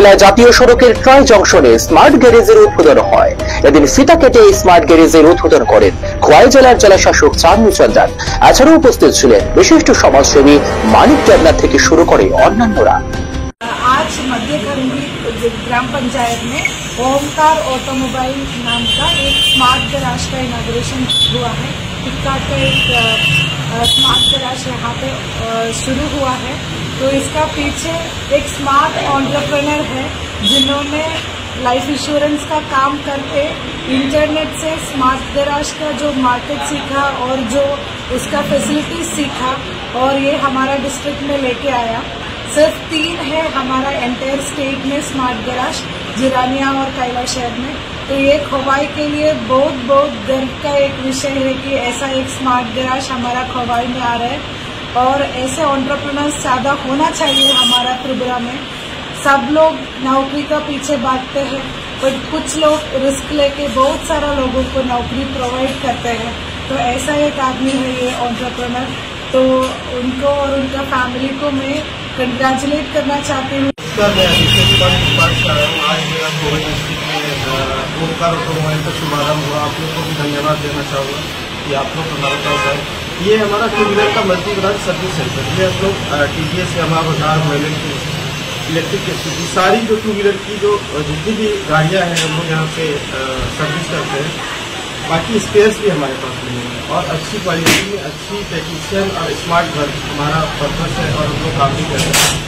জেলায় জাতীয় সড়কের ট্রয় জংশনে স্মার্ট গ্যারেজের উদ্বোধন হয়। এদিন ফিতা কেটে এই স্মার্ট গ্যারেজের উদ্বোধন করেন খোয়াই জেলার জেলাশাসক চাঁদনি চন্দ্র। এছাড়াও উপস্থিত ছিলেন বিশিষ্ট সমাজসেবী মানিক টেবনাথ থেকে শুরু করে অন্যান্যরা। आज मध्य खरंगी ग्राम पंचायत में ओमकार ऑटोमोबाइल नाम का एक स्मार्ट गैराज का इनॉग्रेशन हुआ है। फ्लिपकार्ट का एक स्मार्ट गैराज यहाँ पे शुरू हुआ है। तो इसका पीछे एक स्मार्ट एंटरप्रेन्योर है जिन्होंने लाइफ इंश्योरेंस का काम करके इंटरनेट से स्मार्ट गैराज का जो मार्केट सीखा और जो उसका फैसिलिटीज सीखा और ये हमारा डिस्ट्रिक्ट में लेके आया। सिर्फ 3 है हमारा एंटायर स्टेट में स्मार्ट गैराज, जिरानिया और कैलाश शहर में। तो ये खोवाई के लिए बहुत बहुत गर्व का एक विषय है कि ऐसा एक स्मार्ट गैराज हमारा खोवाई में आ रहा है और ऐसे एंटरप्रेन्योर्स ज्यादा होना चाहिए हमारा त्रिपुरा में। सब लोग नौकरी का पीछे भागते हैं बट कुछ लोग रिस्क लेके बहुत सारा लोगों को नौकरी प्रोवाइड करते हैं। तो ऐसा एक आदमी है ये एंटरप्रेन्योर। तो उनको और उनका फैमिली को मैं कंग्रेचुलेट करना चाहती हूँ। मैं अभिषेक कुमार बात कर रहा हूँ। आज मेरा कोविड डिस्ट्रिक्ट में ओमकार ऑटोमोबाइल का शुभारंभ हुआ। आप लोग को भी धन्यवाद देना चाहूँगा कि आप लोग हमारे पास आए। ये हमारा टू व्हीलर का मल्टी ब्रांच सर्विस सेंटर। ये हम लोग TVS Yamaha Bajaj royal electric scooty सारी जो टू व्हीलर की जो जितनी भी गाड़ियाँ हैं हम लोग यहाँ पे सर्विस करते हैं। बाकी स्पेयर्स भी हमारे पास नहीं है और अच्छी क्वालिटी में अच्छी टेक्नीशियन और स्मार्ट घर हमारा पर्पस है और हम लोग काम भी कर रहे हैं।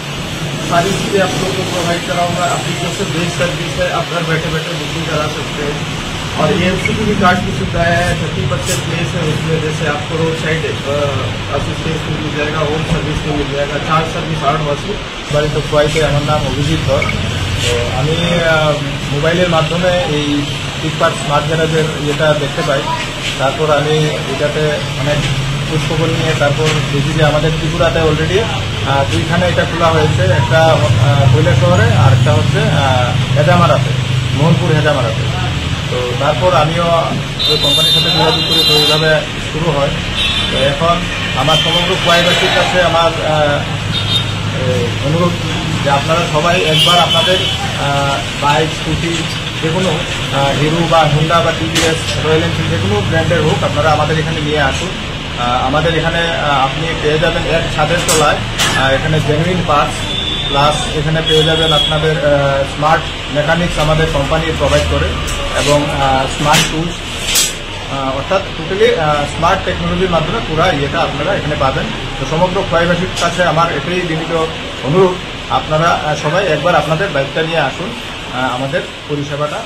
सारी चीज़ें आप लोगों को प्रोवाइड कराऊंगा। एप्लीकेशन बेस्ड सर्विस है, आप घर बैठे बैठे बुकिंग करा सकते हैं। और EMC की भी कार्ड की सुविधा है। 30% प्लेस है उसमें, जैसे आपको रोड साइड असिस्टेंस में मिल जाएगा, होम सर्विस में मिल जाएगा, चार्ज सर्विस 8 বছর। বাড়িতে খোয়াইতে আমার নাম অভিজিৎ ধর। তো আমি মোবাইলের মাধ্যমে এই ফ্লিপকার্ট স্মার্ট গ্যারেজের ইয়েটা দেখতে পাই। তারপর আমি এটাতে অনেক খোঁজখবর নিয়ে তারপর দেখি যে আমাদের ত্রিপুরাতে অলরেডি 2খানে এটা খোলা হয়েছে। একটা কৈলাসহরে আর একটা হচ্ছে হেজামারাতে, মোহনপুর হেজামারাতে। তো তারপর আমিও ওই কোম্পানির সাথে যোগাযোগ করি, তো এইভাবে শুরু হয়। তো এখন আমার সমগ্র খোয়াইবাসীর কাছে আমার অনুরোধ যে আপনারা সবাই একবার আপনাদের বাইক, স্কুটি, যে কোনো হিরো বা হুন্ডা বা TVS, রয়্যাল এনফিল্ড যে কোনো ব্র্যান্ডের হোক, আপনারা আমাদের এখানে নিয়ে আসুন। আমাদের এখানে আপনি পেয়ে যাবেন এক ছাদের তলায় এখানে জেনুইন পার্টস, প্লাস এখানে পেয়ে যাবেন আপনাদের স্মার্ট মেকানিক্স আমাদের কোম্পানি প্রোভাইড করে, এবং স্মার্ট টুলস, অর্থাৎ টোটালি স্মার্ট টেকনোলজির মাধ্যমে পুরা ইয়েটা আপনারা এখানে পাবেন। তো সমগ্র খোয়াইবাসীর কাছে আমার এটাই বিনীত অনুরোধ, আপনারা সবাই একবার আপনাদের বাইকটা নিয়ে আসুন, আমাদের পরিষেবাটা